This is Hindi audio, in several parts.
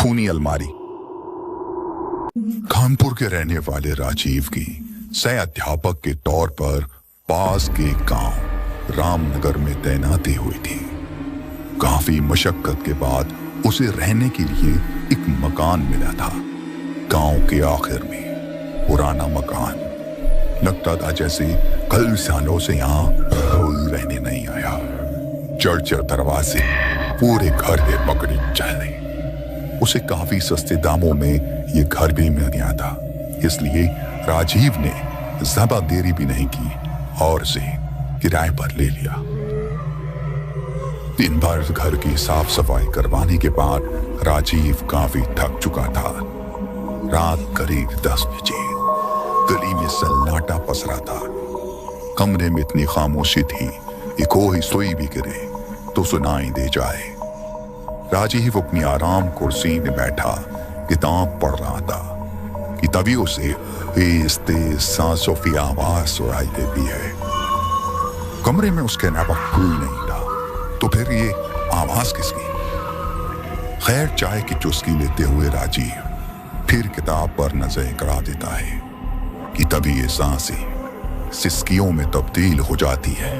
खूनी अलमारी। कानपुर के रहने वाले राजीव की सह अध्यापक के तौर पर पास के गांव रामनगर में तैनाती हुई थी। काफी मशक्कत के बाद उसे रहने के लिए एक मकान मिला था। गांव के आखिर में पुराना मकान, लगता था जैसे कई सालों से यहाँ कोई रहने नहीं आया। जर्जर दरवाजे, पूरे घर में पकड़ी चले। उसे काफी सस्ते दामों में ये घर भी मिल गया था, इसलिए राजीव ने ज्यादा देरी भी नहीं की और इसे किराए पर ले लिया। दिन भर घर की साफ सफाई करवाने के बाद राजीव काफी थक चुका था। रात करीब 10 बजे गली में सन्नाटा पसरा था। कमरे में इतनी खामोशी थी कि कोई सोई भी गिरे तो सुनाई दे जाए। राजीव अपनी आराम कुर्सी में बैठा किताब पढ़ रहा था कि तभी उसे तेज सांसों की आवाज सुनाई देती है। कमरे में उसके अलावा कोई नहीं था, तो फिर ये आवाज किसकी? खैर, चाय की चुस्की लेते हुए राजीव फिर किताब पर नजर गड़ा देता है कि तभी ये सांसें सिसकियों में तब्दील हो जाती है।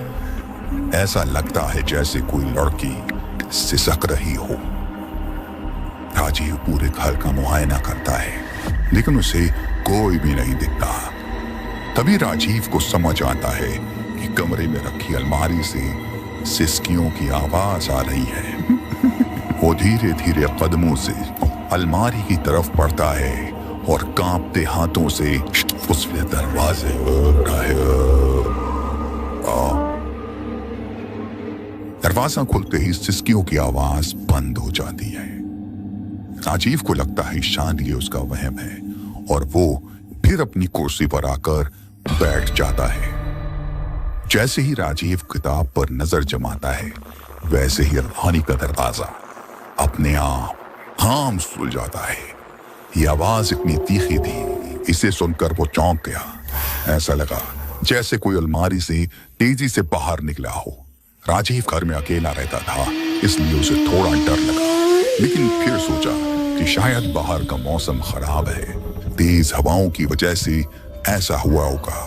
ऐसा लगता है जैसे कोई लड़की सिसक रही हो। राजीव पूरे घर का मुआयना करता है, लेकिन उसे कोई भी नहीं दिखता। तभी राजीव को समझ आता है कि कमरे में रखी अलमारी से सिसकियों की आवाज आ रही है। वो धीरे धीरे कदमों से अलमारी की तरफ बढ़ता है और कांपते हाथों से उसके दरवाजे दरवाजा खुलते ही सिसकियों की आवाज बंद हो जाती है। राजीव को लगता है शायद ये उसका वहम है और वो फिर अपनी कुर्सी पर आकर बैठ जाता है। जैसे ही राजीव किताब पर नजर जमाता है, वैसे ही अलमारी का दरवाजा अपने आप हाम खुल जाता है। ये आवाज इतनी तीखी थी, इसे सुनकर वो चौंक गया। ऐसा लगा जैसे कोई अलमारी से तेजी से बाहर निकला हो। राजीव घर में अकेला रहता था, इसलिए उसे थोड़ा डर लगा, लेकिन फिर सोचा कि शायद बाहर का मौसम खराब है, तेज हवाओं की वजह से ऐसा हुआ होगा।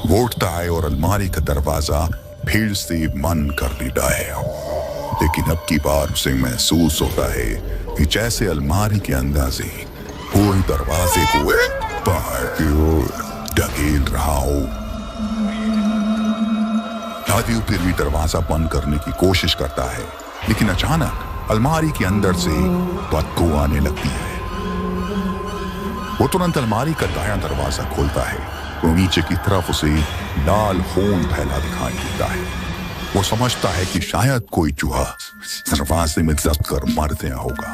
वो उठता है और अलमारी का दरवाजा फिर से बंद कर देता है, लेकिन अब की बार उसे महसूस होता है कि जैसे अलमारी के अंदर से कोई दरवाजे को बाहर की ओर ढकेल रहा हो। राजीव फिर भी दरवाजा बंद करने की कोशिश करता है, लेकिन अचानक अलमारी के अंदर से बदबू आने लगती है। वो तुरंत अलमारी का दायां दरवाजा खोलता है तो नीचे की तरफ उसे लाल खून फैला दिखाई देता है। वो समझता है कि शायद कोई चूहा दरवाजे में दस्त कर मर गया होगा।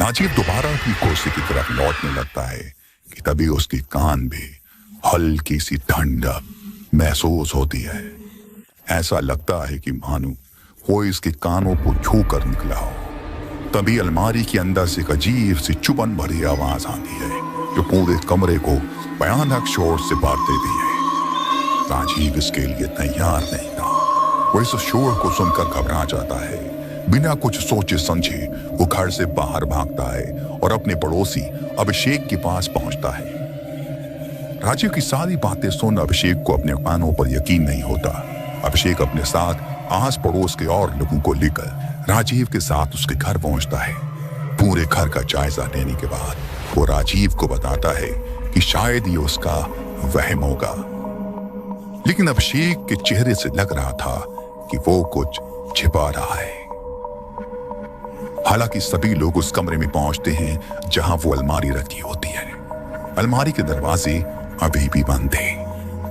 राजीव दोबारा अपनी कुर्सी की तरफ लौटने लगता है कि तभी उसके कान में हल्की सी ठंडक महसूस होती है। ऐसा लगता है कि मानो कोई इसके कानों को छू कर निकला हो। तभी अलमारी के अंदर से एक अजीब सी चुभन भरी आवाज आती है जो पूरे कमरे को भयानक शोर से भर देती है। राजीव इसके लिए तैयार नहीं था। वो इस शोर को सुनकर घबरा जाता है। बिना कुछ सोचे समझे वो घर से बाहर भागता है और अपने पड़ोसी अभिषेक के पास पहुंचता है। राजीव की सारी बातें सुन अभिषेक को अपने कानों पर यकीन नहीं होता। अभिषेक अपने साथ आस पड़ोस के और लोगों को लेकर राजीव के साथ उसके घर पहुंचता है। पूरे घर का जायजा लेने के बाद वो राजीव को बताता है कि शायद ये उसका वहम होगा, लेकिन अभिषेक के चेहरे से लग रहा था कि वो कुछ छिपा रहा है। हालांकि सभी लोग उस कमरे में पहुंचते हैं जहां वो अलमारी रखी होती है। अलमारी के दरवाजे अभी भी बंद थे।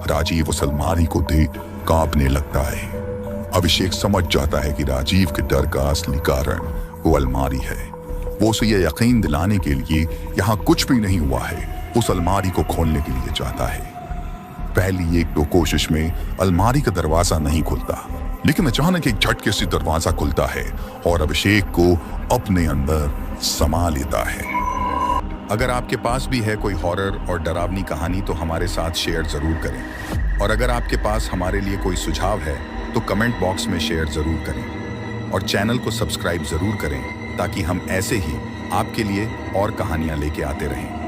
राजीव उस अलमारी को देख कांपने लगता है। अभिषेक समझ जाता है कि राजीव के डर का असली कारण वो अलमारी है। वो उसे यह यकीन दिलाने के लिए यहाँ कुछ भी नहीं हुआ है, उस अलमारी को खोलने के लिए चाहता है। पहली एक दो कोशिश में अलमारी का दरवाजा नहीं खुलता, लेकिन अचानक एक झटके से दरवाजा खुलता है और अभिषेक को अपने अंदर समा लेता है। अगर आपके पास भी है कोई हॉरर और डरावनी कहानी तो हमारे साथ शेयर जरूर करें, और अगर आपके पास हमारे लिए कोई सुझाव है तो कमेंट बॉक्स में शेयर जरूर करें। और चैनल को सब्सक्राइब जरूर करें ताकि हम ऐसे ही आपके लिए और कहानियां लेके आते रहें।